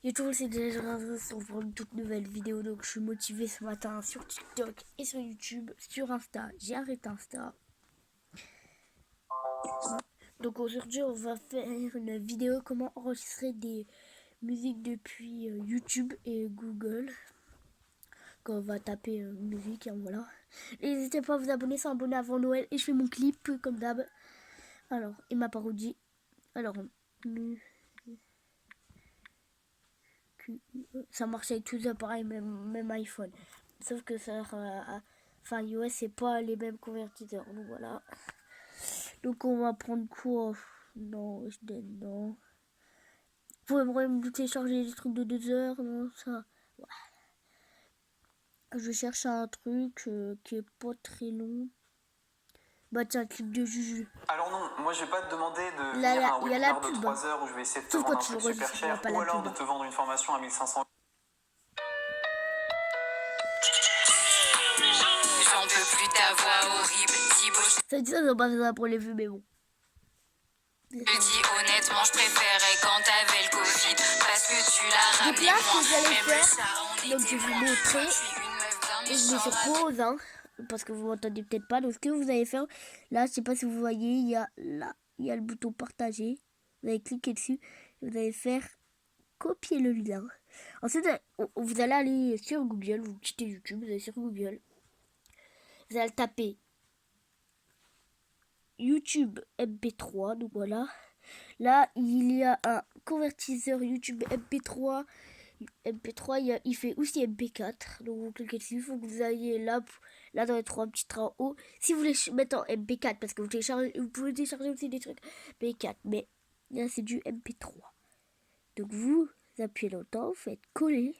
Yo tout le monde, c'est déjà pour une toute nouvelle vidéo. Donc je suis motivé ce matin sur TikTok et sur YouTube, sur Insta. J'ai arrêté Insta. Donc aujourd'hui on va faire une vidéo comment enregistrer des musiques depuis YouTube et Google. Quand on va taper musique, hein, voilà. N'hésitez pas à vous abonner, s'abonner avant Noël. Et je fais mon clip comme d'hab. Alors, et ma parodie. Alors, ça marche avec tous les appareils, même iPhone. Sauf que ça, enfin iOS c'est pas les mêmes convertisseurs. Donc voilà. Donc on va prendre quoi? Non, je dis non. Vous pouvez me télécharger des trucs de 2 heures, non ça. Ouais. Je cherche un truc qui est pas très long. Bah tiens, clip de Juju. Alors non, moi je vais pas te demander de Là, venir à un il y a la webinaire de pub. 3 heures où je vais essayer de te Sauf vendre quand un tu truc le super registres, il n'y a cher pas ou la alors pub. de te vendre une formation à 1500. J'en peux plus ta voix horrible, Thibaut. Ça dit ça, c'est pas ça pour les vues, mais bon. Je te dis honnêtement, je préférais quand t'avais le Covid parce que tu l'as Donc ramené là, moi. ce que vous allez Même faire, ça, on donc je était vais vous vraiment montrer. je suis une meuf d'un Et je mets méchant sur pause, hein, parce que vous m'entendez peut-être pas. Donc ce que vous allez faire, là, je sais pas si vous voyez, il y a là, il y a le bouton partager. Vous allez cliquer dessus. Et vous allez faire copier le lien. Ensuite, vous allez aller sur Google, vous quittez YouTube, vous allez sur Google. Vous allez taper YouTube MP3, donc voilà. Là, il y a un convertisseur YouTube MP3. MP3, il fait aussi MP4. Donc vous cliquez dessus, il faut que vous ayez là dans les 3 petits trains en haut. Si vous voulez mettre en MP4, parce que vous pouvez télécharger aussi des trucs MP4, mais là c'est du MP3. Donc vous appuyez longtemps, vous faites coller.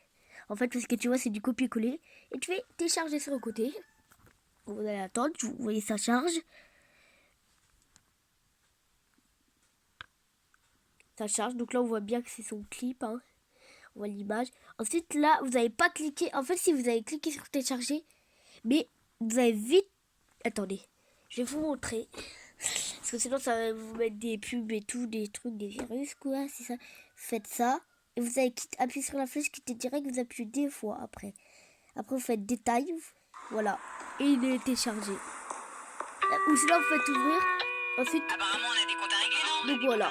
En fait, ce que tu vois, c'est du copier-coller. Et tu fais télécharger sur le côté. Vous allez attendre, vous voyez ça charge. Ça charge, donc là on voit bien que c'est son clip, hein. On voit l'image. Ensuite là, vous n'avez pas cliqué. En fait, si vous avez cliqué sur télécharger, mais vous avez vite... Attendez, je vais vous montrer. Parce que sinon ça va vous mettre des pubs et tout, des trucs, des virus, quoi. C'est ça. Faites ça. Et vous allez appuyer sur la flèche qui était direct, vous appuyez 2 fois après. Après vous faites détail. Voilà. Et il est téléchargé. Ou sinon vous faites ouvrir. Ensuite. Apparemment, on a des comptes à régler, non? Donc voilà.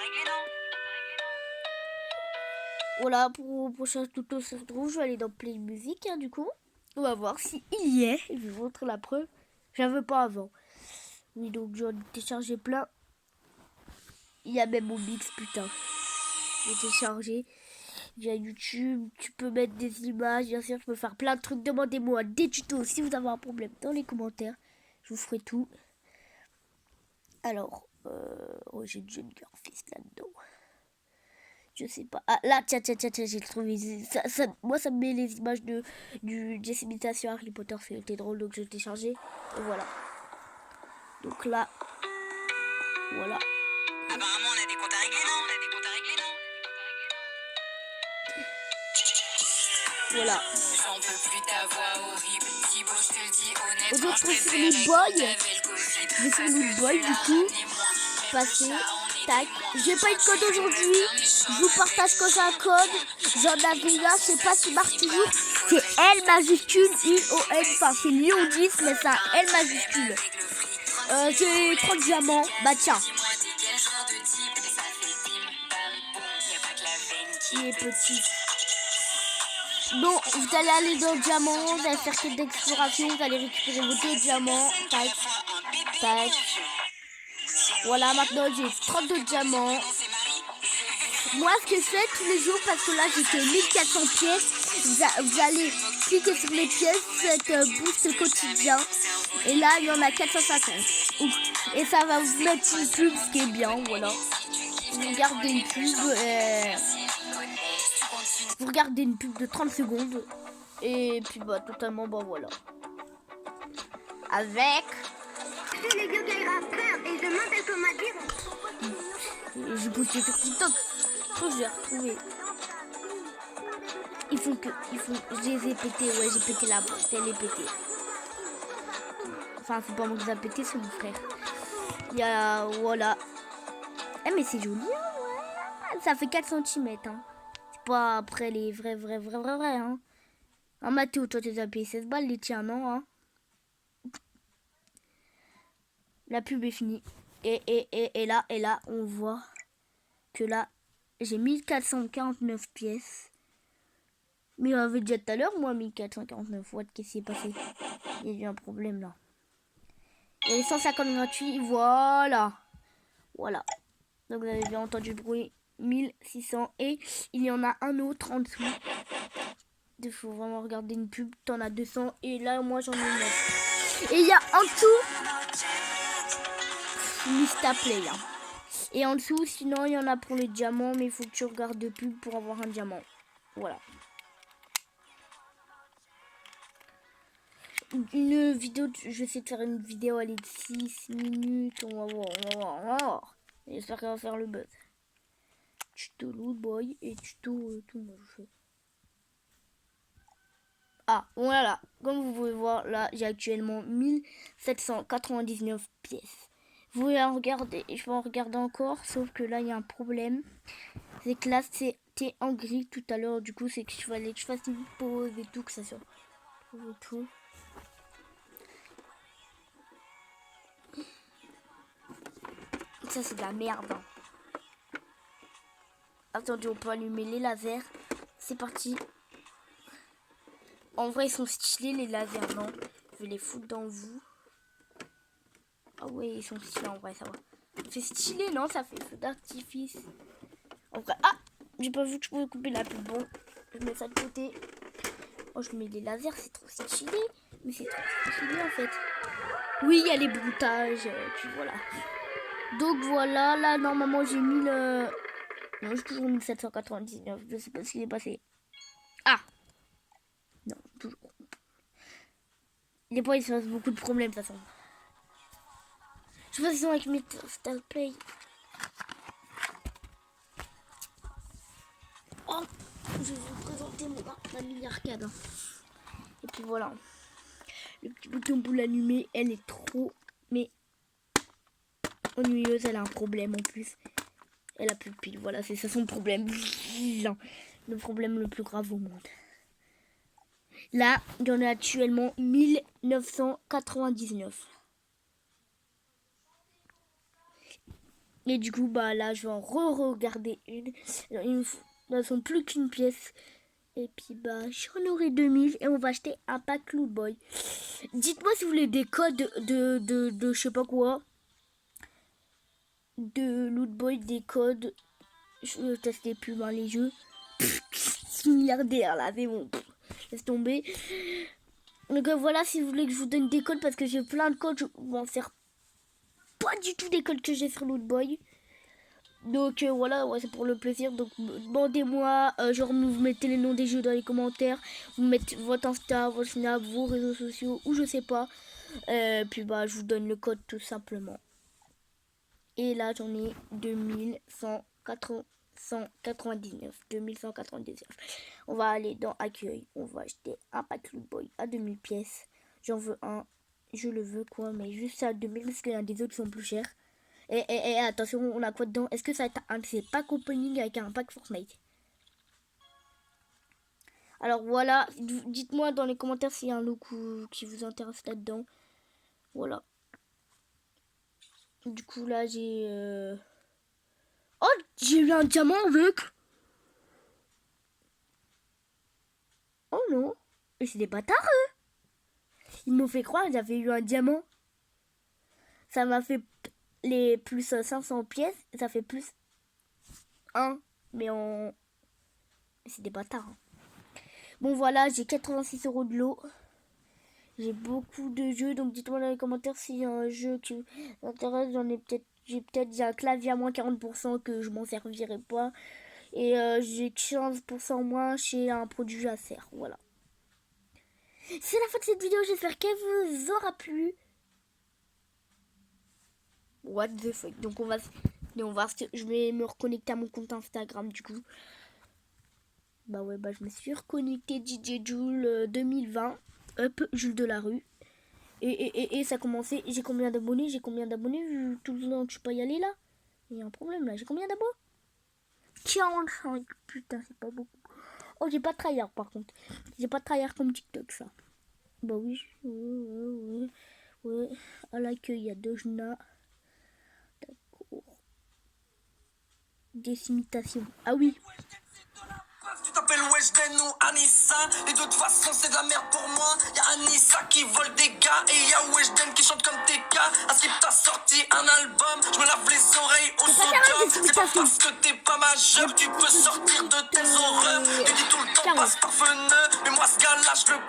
Voilà, pour le prochain tuto se retrouve, je vais aller dans Play Music, hein, du coup. On va voir si il y est. Je vais vous montrer la preuve. J'avais pas avant. Oui, donc j'en ai téléchargé plein. Il y a même mon mix, putain. J'ai téléchargé via YouTube. Tu peux mettre des images, bien sûr, je peux faire plein de trucs. Demandez-moi des tutos si vous avez un problème dans les commentaires. Je vous ferai tout. Alors, oh, j'ai une jeune graphiste là-dedans. Je sais pas. Ah là, tiens, j'ai trouvé. Moi, ça me met les images du Imitation Harry Potter. C'était drôle, donc j'ai téléchargé. Et voilà. Donc là, voilà. Apparemment, on a des comptes à régler, non? On a des comptes à régler, non? Voilà. J'en peux plus ta voix horrible, Thibaut, je te le dis honnêtement. Aujourd'hui, Je je suis sur préférais Loot quand Boy. t'avais le Covid Je vais sur parce Loot que Boy, tu du l'as coup. ramené moi. Passer. Même ça, on était Tac. moins. J'ai pas eu de code aujourd'hui. Je vous partage quand j'ai un code. J'en avais là, je sais pas s'il marche toujours. C'est L majuscule, U-O-N. Enfin, c'est Lyon 10, mais c'est un L majuscule. J'ai 30 diamants. Bah tiens. Il est petit. Bon, vous allez aller dans le diamant, vous allez faire quête d'exploration, vous allez récupérer vos 2 diamants. Tac. Tac. Voilà, maintenant j'ai 32 diamants. Moi, ce que je fais tous les jours, parce que là j'ai que 1400 pièces, vous allez cliquer sur les pièces, faites boost quotidien. Et là, il y en a 450. Ouf. Et ça va vous mettre une pub, ce qui est bien, voilà. Vous regardez une pub, vous regardez une pub de 30 secondes. Et puis bah totalement, bah voilà. Avec... Les vieux gars rappeurs et je m'appelle comme à dire. J'ai posté sur TikTok. Je l'ai retrouvé. Il faut que... Je les ai pétés. Ouais, j'ai pété la boîte. Elle est pétée. Enfin, c'est pas moi qui les a pété, c'est mon frère. Il y a... Voilà. Eh, mais c'est joli, hein, ouais. Ça fait 4 cm, hein. pas après les vrais, hein. Ah, Mathéo, toi, t'es payé 16 balles, les tiens, non, hein. La pub est finie. Et là, on voit que là, j'ai 1449 pièces. Mais on avait déjà tout à l'heure, moi, 1449. What, qu'est-ce qui s'est passé? Il y a eu un problème, là. Il y a les 150 gratuits, voilà. Voilà. Donc, vous avez bien entendu le bruit. 1600. Et il y en a un autre en dessous. Il faut vraiment regarder une pub. T'en as 200. Et là, moi, j'en ai 9. Et il y a en dessous Mista Play. Hein. Et en dessous, sinon, il y en a pour les diamants. Mais il faut que tu regardes de pub pour avoir un diamant. Voilà. Une vidéo, je vais essayer de faire une vidéo, elle est de 6 minutes. On va voir. J'espère qu'elle va faire le buzz. Tuto Loot Boy et tuto tout le monde fait. Ah, voilà. Comme vous pouvez voir, là, j'ai actuellement 1799 pièces. Vous pouvez en regarder, je vais en regarder encore, sauf que là, il y a un problème. C'est que là, c'était en gris tout à l'heure. Du coup, c'est que je fallait que je fasse une pause et tout, que ça soit tout. Ça, c'est de la merde. Hein. Attendez, on peut allumer les lasers. C'est parti. En vrai, ils sont stylés, les lasers, non? Je vais les foutre dans vous. Ah ouais, ils sont stylés, en vrai, ça va. C'est stylé, non? Ça fait feu d'artifice. En vrai, ah! J'ai pas vu que je pouvais couper la pub. Bon, je mets ça de côté. Oh, je mets les lasers, c'est trop stylé. Mais c'est trop stylé, en fait. Oui, il y a les bruitages. Puis voilà. Donc voilà, là, normalement, j'ai mis le... Non, j'ai toujours 1799. Je sais pas ce qui est passé. Ah! Non, toujours. Des fois, il se passe beaucoup de problèmes, de toute façon. Je sais pas si c'est avec mes Star Play. Oh! Je vais vous présenter ma mini arcade. Et puis voilà. Le petit bouton pour l'allumer, elle est trop... Mais... ennuyeuse, elle a un problème en plus. Elle a plus de pile, voilà, c'est ça son problème. Le problème le plus grave au monde. Là, il y en a actuellement 1999. Et du coup, bah là, je vais en re-regarder une. Elles ne sont plus qu'une pièce. Et puis, bah, j'en aurai 2000 et on va acheter un pack Loot Boy. Dites-moi si vous voulez des codes de je sais pas quoi. De Loot Boy, des codes. Je teste les pubs dans les jeux. 6 milliardaires là, c'est bon. Laisse tomber. Donc voilà, si vous voulez que je vous donne des codes, parce que j'ai plein de codes, je m'en sers pas du tout des codes que j'ai sur Loot Boy. Donc voilà, ouais, c'est pour le plaisir. Donc demandez-moi, genre vous mettez les noms des jeux dans les commentaires, vous mettez votre Insta, votre Snap, vos réseaux sociaux, ou je sais pas. Puis bah je vous donne le code tout simplement. Et là j'en ai 2199. On va aller dans accueil. On va acheter un pack Loot Boy à 2000 pièces. J'en veux un. Je le veux quoi, mais juste à 2000 parce qu'il y en a des autres qui sont plus chers. Et attention, on a quoi dedans? Est-ce que ça va être un de ces packs opening avec un pack Fortnite? Alors voilà, dites-moi dans les commentaires s'il y a un look qui vous intéresse là-dedans. Voilà. Du coup là j'ai... Oh, j'ai eu un diamant avec. Oh non. Et c'est des bâtards eux. Ils m'ont fait croire que j'avais eu un diamant. Ça m'a fait les plus 500 pièces. Ça fait plus 1. Mais on... C'est des bâtards. Hein. Bon voilà, j'ai 86 € de l'eau. J'ai beaucoup de jeux. Donc dites-moi dans les commentaires s'il y a un jeu qui vous intéresse. J'en ai peut-être... J'ai un clavier à moins 40% que je m'en servirai pas. Et j'ai 15% moins chez un produit Acer. Voilà. C'est la fin de cette vidéo. J'espère qu'elle vous aura plu. What the fuck. Donc on va... Je vais me reconnecter à mon compte Instagram du coup. Bah ouais, bah je me suis reconnecté DJ Joule 2020. Hop, Jules de la rue. Et ça a commencé. J'ai combien d'abonnés vu tout le temps que je peux pas y aller là. Il y a un problème là. J'ai combien d'abonnés? 45. Putain, c'est pas beaucoup. Oh, j'ai pas de trahir par contre. J'ai pas de trahir comme TikTok, ça. Bah oui. Ouais. À l'accueil, il y a Dojna. D'accord. Des imitations. Ah oui. Tu t'appelles Weshden ou Anissa, et de toute façon c'est de la merde pour moi. Y'a Anissa qui vole des gars, et y'a Weshden qui chante comme TK. À ce t'as sorti un album, je me lave les oreilles au C'est pas son des C'est pas imitations. parce que t'es pas majeur, tu peux sortir de tes horreurs. Tu dis tout le temps passe par veneux, mais moi ce gars-là je le